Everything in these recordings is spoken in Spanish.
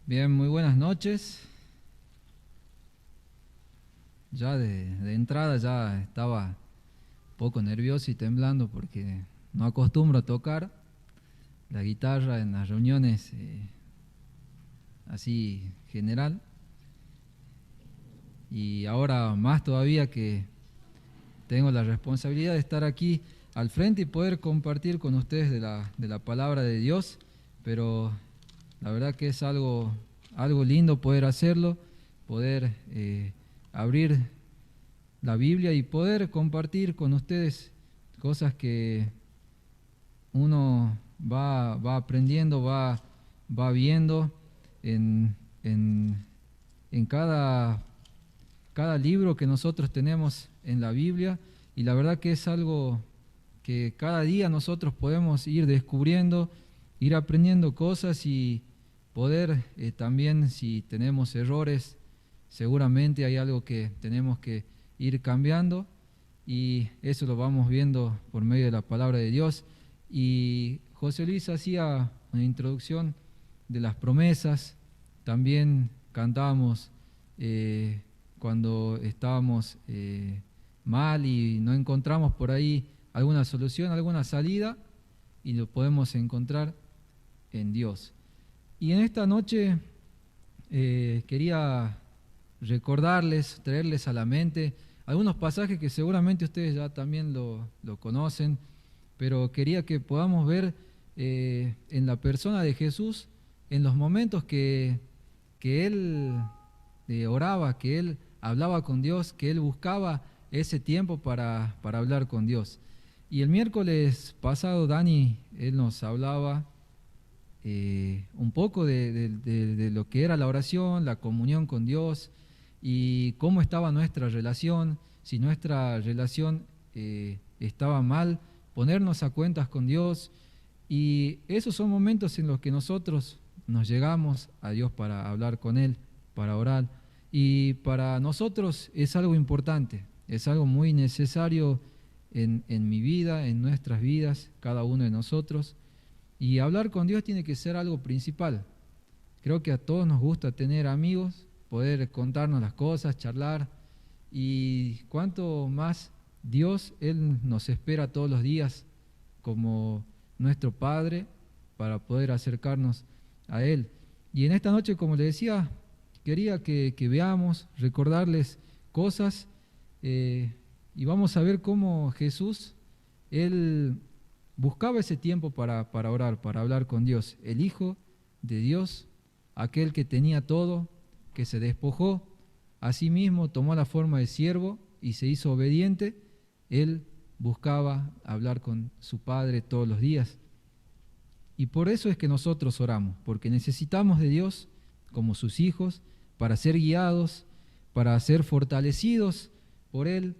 Bien, muy buenas noches. Ya de entrada ya estaba un poco nervioso y temblando porque no acostumbro a tocar la guitarra en las reuniones así general. Y ahora más todavía que tengo la responsabilidad de estar aquí al frente y poder compartir con ustedes de la palabra de Dios, pero la verdad que es algo lindo poder hacerlo, poder abrir la Biblia y poder compartir con ustedes cosas que uno va aprendiendo, va viendo en, en, en cada libro que nosotros tenemos en la Biblia, y la verdad que es algo que cada día nosotros podemos ir descubriendo, ir aprendiendo cosas y poder también, si tenemos errores, seguramente hay algo que tenemos que ir cambiando, y eso lo vamos viendo por medio de la palabra de Dios. Y José Luis hacía una introducción de las promesas, también cantábamos cuando estábamos mal y no encontramos por ahí alguna solución, alguna salida, y lo podemos encontrar en Dios. Y en esta noche quería recordarles, traerles a la mente algunos pasajes que seguramente ustedes ya también lo conocen, pero quería que podamos ver en la persona de Jesús, en los momentos que Él oraba, que Él hablaba con Dios, que Él buscaba ese tiempo para hablar con Dios. Y el miércoles pasado Dani, él nos hablaba un poco de lo que era la oración, la comunión con Dios y cómo estaba nuestra relación, si nuestra relación estaba mal, ponernos a cuentas con Dios. Y esos son momentos en los que nosotros nos llegamos a Dios para hablar con Él, para orar. Y para nosotros es algo importante, es algo muy necesario en mi vida, en nuestras vidas, cada uno de nosotros. Y hablar con Dios tiene que ser algo principal. Creo que a todos nos gusta tener amigos, poder contarnos las cosas, charlar, y cuánto más Dios, Él nos espera todos los días como nuestro Padre para poder acercarnos a Él. Y en esta noche, como le decía, quería que veamos, recordarles cosas, y vamos a ver cómo Jesús, Él buscaba ese tiempo para orar, para hablar con Dios. El Hijo de Dios, aquel que tenía todo, que se despojó a sí mismo, tomó la forma de siervo y se hizo obediente. Él buscaba hablar con su Padre todos los días. Y por eso es que nosotros oramos, porque necesitamos de Dios como sus hijos, para ser guiados, para ser fortalecidos por Él,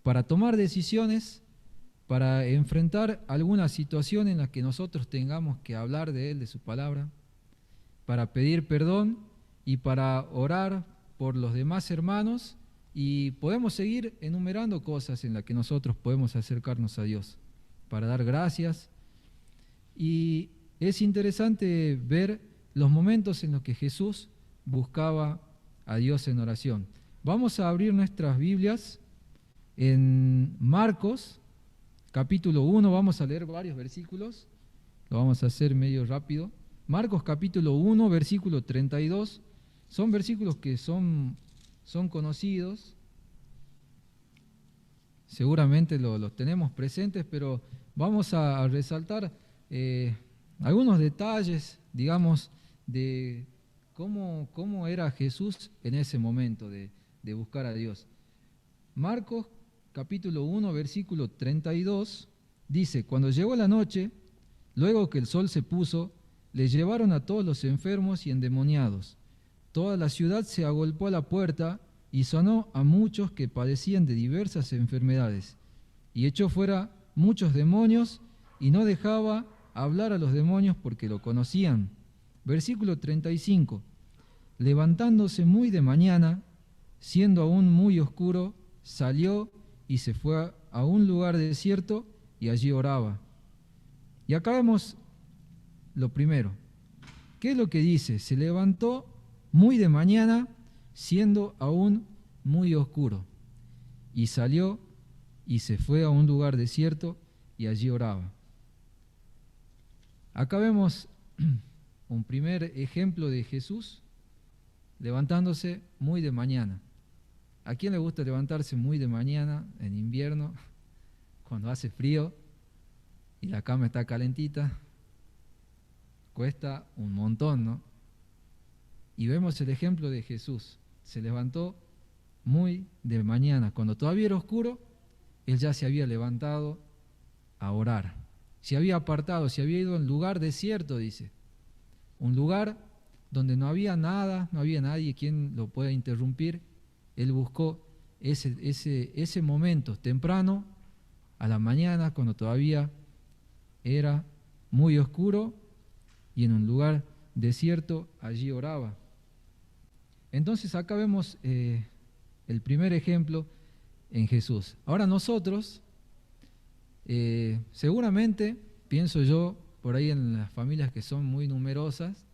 para tomar decisiones, para enfrentar alguna situación en la que nosotros tengamos que hablar de Él, de su palabra, para pedir perdón y para orar por los demás hermanos. Y podemos seguir enumerando cosas en las que nosotros podemos acercarnos a Dios, para dar gracias. Y es interesante ver los momentos en los que Jesús buscaba a Dios en oración. Vamos a abrir nuestras Biblias en Marcos, capítulo 1, vamos a leer varios versículos, lo vamos a hacer medio rápido. Marcos capítulo 1, versículo 32, son versículos que son conocidos, seguramente los tenemos presentes, pero vamos a resaltar algunos detalles, digamos, de cómo era Jesús en ese momento de buscar a Dios. Marcos capítulo 1, versículo 32, dice: cuando llegó la noche, luego que el sol se puso, le llevaron a todos los enfermos y endemoniados. Toda la ciudad se agolpó a la puerta y sanó a muchos que padecían de diversas enfermedades, y echó fuera muchos demonios, y no dejaba hablar a los demonios porque lo conocían. Versículo 35, levantándose muy de mañana, siendo aún muy oscuro, salió y se fue a un lugar desierto y allí oraba. Y acá vemos lo primero, ¿Qué es lo que dice? Se levantó muy de mañana, siendo aún muy oscuro, y salió y se fue a un lugar desierto y allí oraba. Acá vemos un primer ejemplo de Jesús levantándose muy de mañana. ¿A quién le gusta levantarse muy de mañana en invierno, cuando hace frío y la cama está calentita? Cuesta un montón, ¿no? Y vemos el ejemplo de Jesús. Se levantó muy de mañana. Cuando todavía era oscuro, él ya se había levantado a orar. Se había apartado, se había ido a un lugar desierto, dice. Un lugar donde no había nada, no había nadie quien lo pueda interrumpir. Él buscó ese momento temprano, a la mañana, cuando todavía era muy oscuro, y en un lugar desierto allí oraba. Entonces acá vemos el primer ejemplo en Jesús. Ahora nosotros, seguramente, pienso yo, por ahí en las familias que son muy numerosas,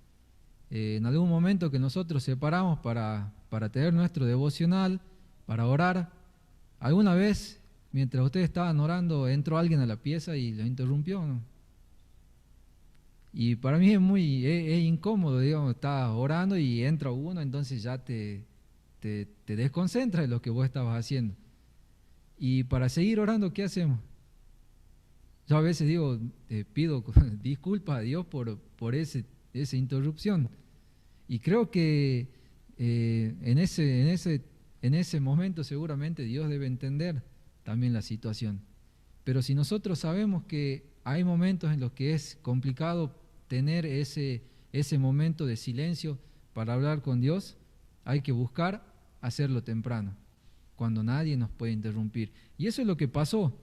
en algún momento que nosotros separamos para tener nuestro devocional, para orar, alguna vez, mientras ustedes estaban orando, entró alguien a la pieza y lo interrumpió, ¿no? Y para mí es incómodo, digamos, estás orando y entra uno, entonces ya te desconcentra de lo que vos estabas haciendo. Y para seguir orando, ¿qué hacemos? Yo a veces digo, pido disculpas a Dios por esa interrupción. Y creo que en ese momento seguramente Dios debe entender también la situación. Pero si nosotros sabemos que hay momentos en los que es complicado tener ese momento de silencio para hablar con Dios, hay que buscar hacerlo temprano, cuando nadie nos puede interrumpir. Y eso es lo que pasó.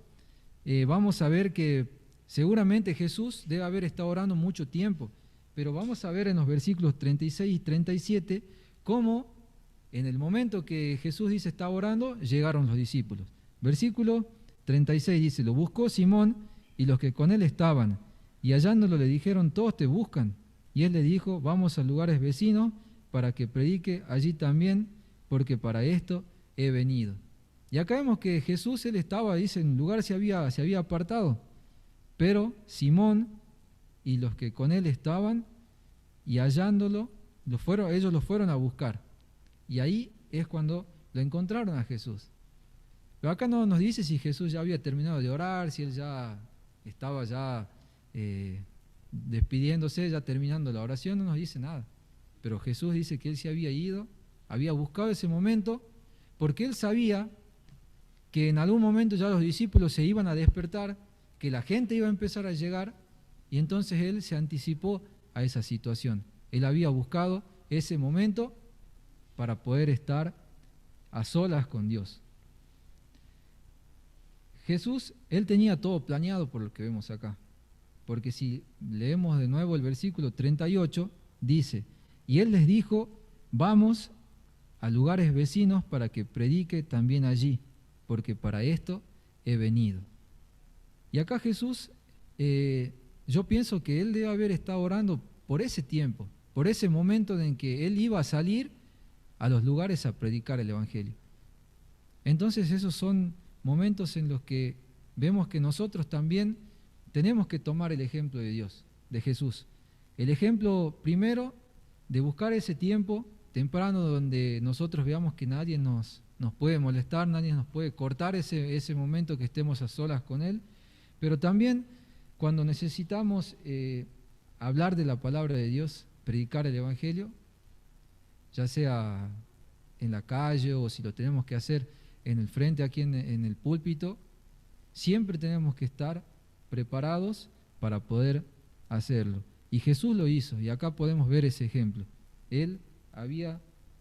Vamos a ver que seguramente Jesús debe haber estado orando mucho tiempo, pero vamos a ver en los versículos 36 y 37 cómo en el momento que Jesús dice está orando, llegaron los discípulos. Versículo 36 dice, lo buscó Simón y los que con él estaban, y hallándolo le dijeron, todos te buscan. Y él le dijo, vamos a lugares vecinos para que predique allí también, porque para esto he venido. Y acá vemos que Jesús, él estaba, dice, en un lugar se había apartado, pero Simón y los que con él estaban, y hallándolo, ellos lo fueron a buscar. Y ahí es cuando lo encontraron a Jesús. Pero acá no nos dice si Jesús ya había terminado de orar, si él ya estaba despidiéndose, ya terminando la oración, no nos dice nada. Pero Jesús dice que él se había ido, había buscado ese momento, porque él sabía que en algún momento ya los discípulos se iban a despertar, que la gente iba a empezar a llegar, y entonces él se anticipó a esa situación. Él había buscado ese momento para poder estar a solas con Dios. Jesús, él tenía todo planeado por lo que vemos acá, porque si leemos de nuevo el versículo 38, dice, y él les dijo, vamos a lugares vecinos para que predique también allí, porque para esto he venido. Y acá Jesús, yo pienso que él debe haber estado orando por ese tiempo, por ese momento en que él iba a salir a los lugares a predicar el Evangelio. Entonces esos son momentos en los que vemos que nosotros también tenemos que tomar el ejemplo de Dios, de Jesús. El ejemplo primero de buscar ese tiempo temprano donde nosotros veamos que nadie nos puede molestar, nadie nos puede cortar ese momento que estemos a solas con Él, pero también cuando necesitamos hablar de la palabra de Dios, predicar el Evangelio, ya sea en la calle o si lo tenemos que hacer en el frente aquí en el púlpito, siempre tenemos que estar preparados para poder hacerlo. Y Jesús lo hizo, y acá podemos ver ese ejemplo. Él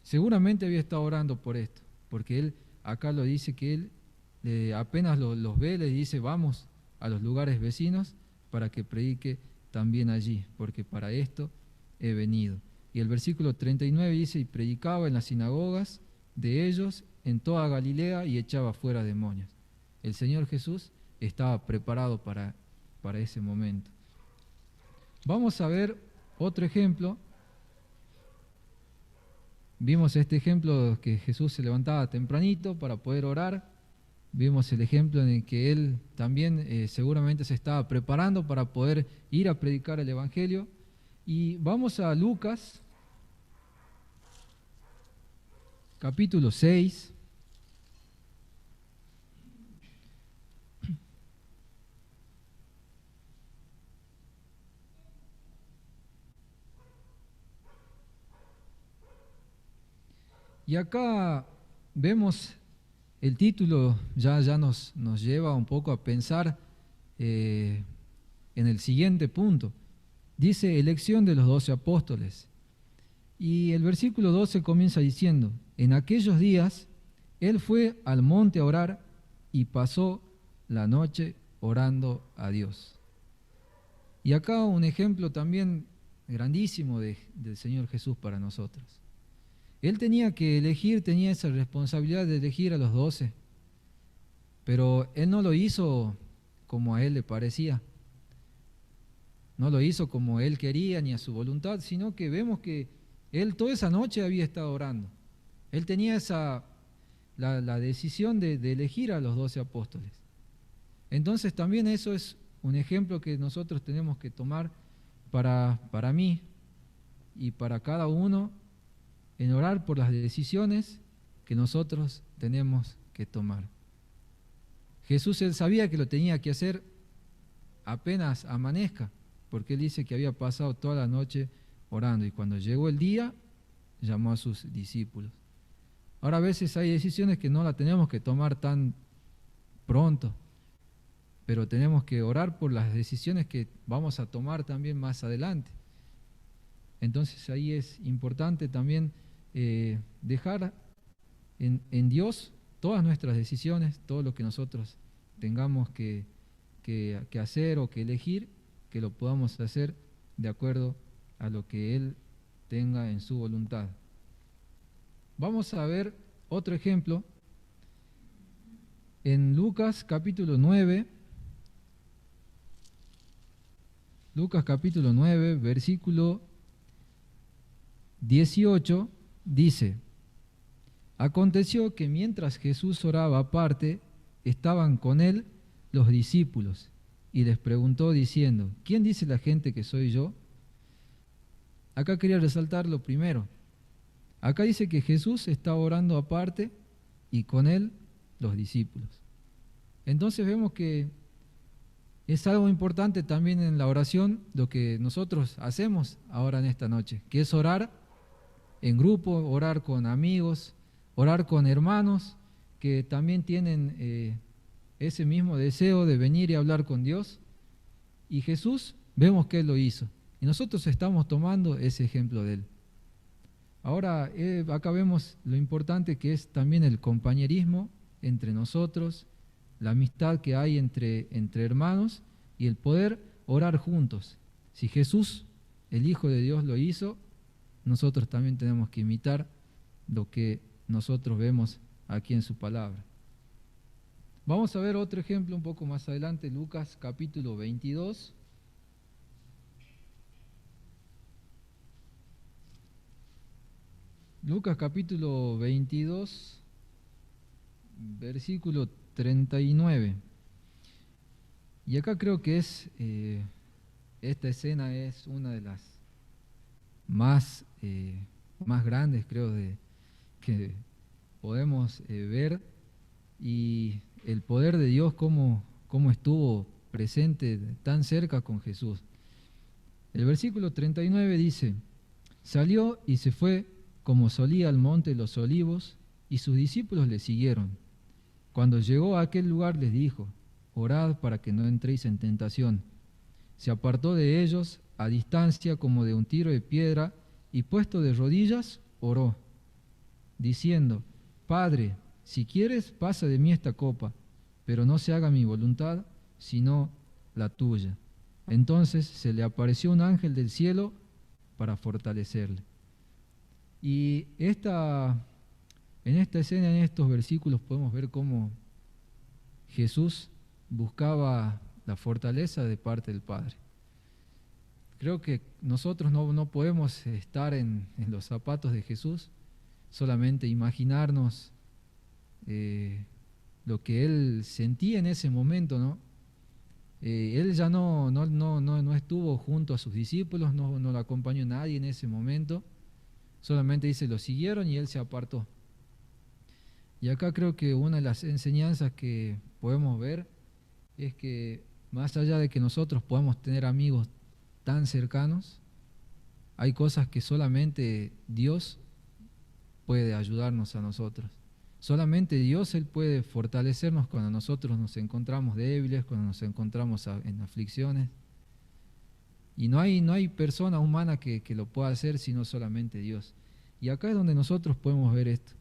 seguramente había estado orando por esto, porque él acá lo dice que él apenas los ve, le dice, vamos a los lugares vecinos para que predique también allí, porque para esto he venido. Y el versículo 39 dice, y predicaba en las sinagogas de ellos en toda Galilea y echaba fuera demonios. El Señor Jesús estaba preparado para ese momento. Vamos a ver otro ejemplo Vimos este ejemplo que Jesús se levantaba tempranito para poder orar. Vimos el ejemplo en el que él también seguramente se estaba preparando para poder ir a predicar el Evangelio. Y vamos a Lucas, capítulo 6. Y acá vemos el título, ya nos lleva un poco a pensar en el siguiente punto. Dice, elección de los 12 apóstoles. Y el versículo 12 comienza diciendo, en aquellos días él fue al monte a orar y pasó la noche orando a Dios. Y acá un ejemplo también grandísimo del Señor Jesús para nosotros. Él tenía que elegir, tenía esa responsabilidad de elegir a los 12, pero él no lo hizo como a él le parecía, no lo hizo como él quería ni a su voluntad, sino que vemos que él toda esa noche había estado orando. Él tenía la decisión de elegir a los 12 apóstoles. Entonces también eso es un ejemplo que nosotros tenemos que tomar para mí y para cada uno, en orar por las decisiones que nosotros tenemos que tomar. Jesús, él sabía que lo tenía que hacer apenas amanezca, porque él dice que había pasado toda la noche orando y cuando llegó el día llamó a sus discípulos. Ahora a veces hay decisiones que no las tenemos que tomar tan pronto, pero tenemos que orar por las decisiones que vamos a tomar también más adelante. Entonces ahí es importante también dejar en Dios todas nuestras decisiones, todo lo que nosotros tengamos que hacer o que elegir, que lo podamos hacer de acuerdo a lo que Él tenga en su voluntad. Vamos a ver otro ejemplo en Lucas capítulo 9. Lucas capítulo 9, versículo 18, dice, aconteció que mientras Jesús oraba aparte, estaban con él los discípulos, y les preguntó diciendo, ¿quién dice la gente que soy yo? Acá quería resaltar lo primero. Acá dice que Jesús estaba orando aparte y con él los discípulos. Entonces vemos que es algo importante también en la oración, lo que nosotros hacemos ahora en esta noche, que es orar en grupo, orar con amigos, orar con hermanos que también tienen ese mismo deseo de venir y hablar con Dios. Y Jesús, vemos que Él lo hizo. Y nosotros estamos tomando ese ejemplo de Él. Ahora, acá vemos lo importante que es también el compañerismo entre nosotros, la amistad que hay entre hermanos y el poder orar juntos. Si Jesús, el Hijo de Dios, lo hizo, nosotros también tenemos que imitar lo que nosotros vemos aquí en su palabra. Vamos a ver otro ejemplo un poco más adelante, Lucas capítulo 22. Lucas capítulo 22, versículo 39. Y acá creo que esta escena es una de las más grandes, creo, que podemos ver, y el poder de Dios cómo estuvo presente tan cerca con Jesús. El versículo 39 dice, salió y se fue como solía al monte de los olivos, y sus discípulos le siguieron. Cuando llegó a aquel lugar les dijo, orad para que no entréis en tentación. Se apartó de ellos a distancia como de un tiro de piedra, y puesto de rodillas, oró, diciendo, Padre, si quieres, pasa de mí esta copa, pero no se haga mi voluntad, sino la tuya. Entonces se le apareció un ángel del cielo para fortalecerle. Y en esta escena, en estos versículos, podemos ver cómo Jesús buscaba la fortaleza de parte del Padre. Creo que nosotros no podemos estar en los zapatos de Jesús, solamente imaginarnos lo que él sentía en ese momento, ¿no? Él ya no estuvo junto a sus discípulos, no lo acompañó nadie en ese momento, solamente dice, lo siguieron y él se apartó. Y acá creo que una de las enseñanzas que podemos ver es que más allá de que nosotros podamos tener amigos tan cercanos, hay cosas que solamente Dios puede ayudarnos a nosotros. Solamente Dios, Él puede fortalecernos cuando nosotros nos encontramos débiles, cuando nos encontramos en aflicciones. Y no hay persona humana que lo pueda hacer sino solamente Dios. Y acá es donde nosotros podemos ver esto.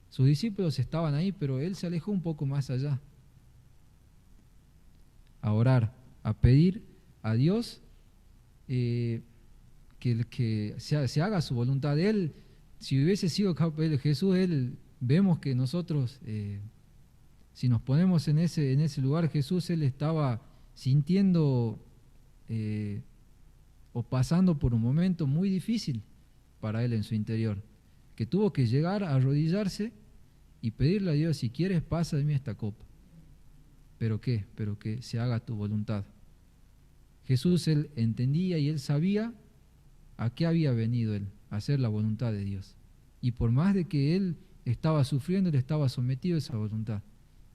Sus discípulos estaban ahí, pero Él se alejó un poco más allá, a orar, a pedir a Dios que se haga su voluntad. Él, si hubiese sido Jesús, vemos que nosotros, si nos ponemos en ese lugar, Jesús, Él estaba sintiendo o pasando por un momento muy difícil para Él en su interior, que tuvo que llegar a arrodillarse y pedirle a Dios, si quieres, pasa de mí esta copa. ¿Pero qué? Pero que se haga tu voluntad. Jesús, Él entendía y Él sabía a qué había venido Él, a hacer la voluntad de Dios. Y por más de que Él estaba sufriendo, Él estaba sometido a esa voluntad.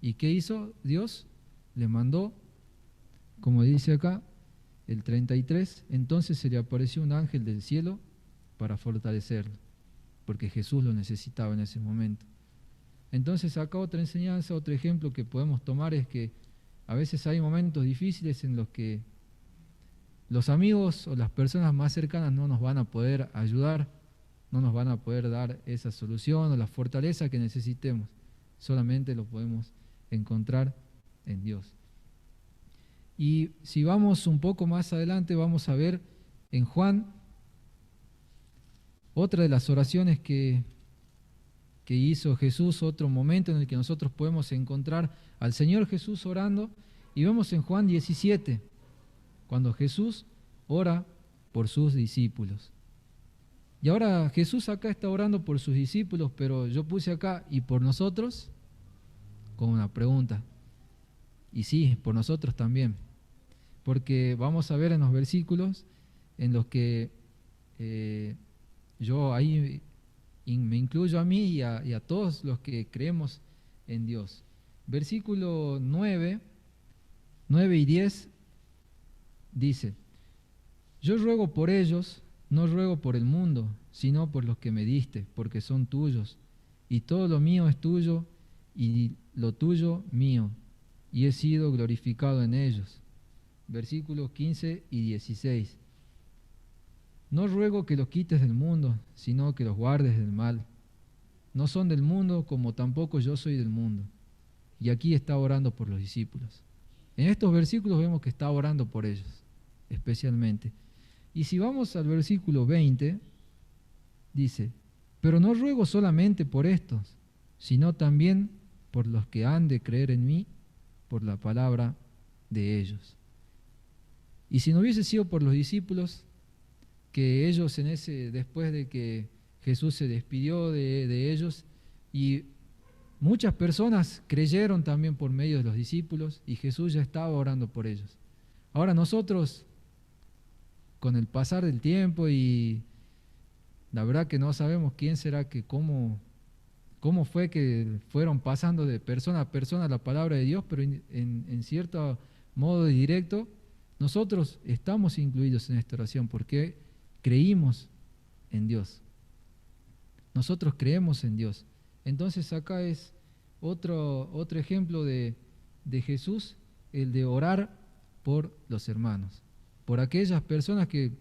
¿Y qué hizo Dios? Le mandó, como dice acá, el 33, entonces se le apareció un ángel del cielo para fortalecerlo, porque Jesús lo necesitaba en ese momento. Entonces acá otra enseñanza, otro ejemplo que podemos tomar es que a veces hay momentos difíciles en los que los amigos o las personas más cercanas no nos van a poder ayudar, no nos van a poder dar esa solución o la fortaleza que necesitemos. Solamente lo podemos encontrar en Dios. Y si vamos un poco más adelante, vamos a ver en Juan otra de las oraciones que hizo Jesús, otro momento en el que nosotros podemos encontrar al Señor Jesús orando, y vemos en Juan 17, cuando Jesús ora por sus discípulos. Y ahora Jesús acá está orando por sus discípulos, pero yo puse acá, ¿y por nosotros? Con una pregunta. Y sí, por nosotros también. Porque vamos a ver en los versículos en los que yo ahí me incluyo a mí y a todos los que creemos en Dios. Versículo 9 y 10 dice, yo ruego por ellos, no ruego por el mundo, sino por los que me diste, porque son tuyos, y todo lo mío es tuyo, y lo tuyo mío, y he sido glorificado en ellos. Versículos 15 y 16. No ruego que los quites del mundo, sino que los guardes del mal. No son del mundo, como tampoco yo soy del mundo. Y aquí está orando por los discípulos. En estos versículos vemos que está orando por ellos, especialmente. Y si vamos al versículo 20, dice, pero no ruego solamente por estos, sino también por los que han de creer en mí, por la palabra de ellos. Y si no hubiese sido por los discípulos, que ellos después de que Jesús se despidió de ellos, y muchas personas creyeron también por medio de los discípulos, y Jesús ya estaba orando por ellos. Ahora nosotros, con el pasar del tiempo, y la verdad que no sabemos quién será, cómo fue que fueron pasando de persona a persona la palabra de Dios, pero en cierto modo directo, nosotros estamos incluidos en esta oración porque creímos en Dios. Nosotros creemos en Dios. Entonces acá es otro ejemplo de Jesús, el de orar por los hermanos, por aquellas personas que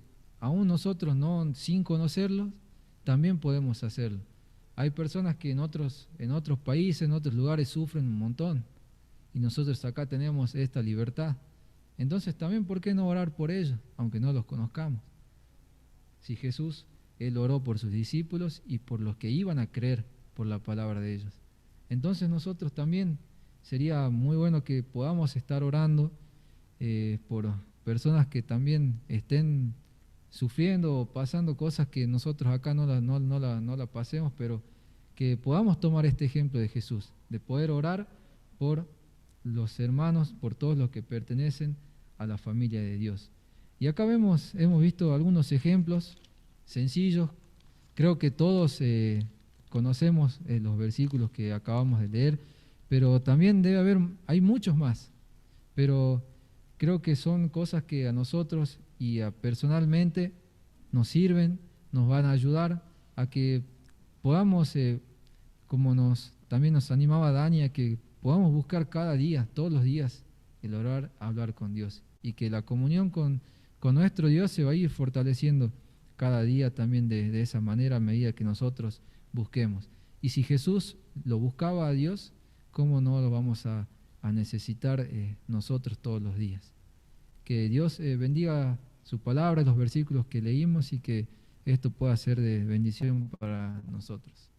aún nosotros sin conocerlos, también podemos hacerlo. Hay personas que en otros países, en otros lugares sufren un montón, y nosotros acá tenemos esta libertad. Entonces también, ¿por qué no orar por ellos, aunque no los conozcamos? Si Jesús, Él oró por sus discípulos y por los que iban a creer por la palabra de ellos. Entonces nosotros también sería muy bueno que podamos estar orando por personas que también estén sufriendo o pasando cosas que nosotros acá no la pasemos, pero que podamos tomar este ejemplo de Jesús, de poder orar por los hermanos, por todos los que pertenecen a la familia de Dios. Y acá hemos visto algunos ejemplos sencillos. Creo que todos conocemos los versículos que acabamos de leer, pero también hay muchos más, pero creo que son cosas que a nosotros y personalmente nos sirven, nos van a ayudar a que podamos, también nos animaba Dani, a que podamos buscar cada día, todos los días, el orar, hablar con Dios, y que la comunión con nuestro Dios se va a ir fortaleciendo cada día también de esa manera a medida que nosotros busquemos. Y si Jesús lo buscaba a Dios, ¿cómo no lo vamos a necesitar nosotros todos los días? Que Dios bendiga su palabra, los versículos que leímos, y que esto pueda ser de bendición para nosotros.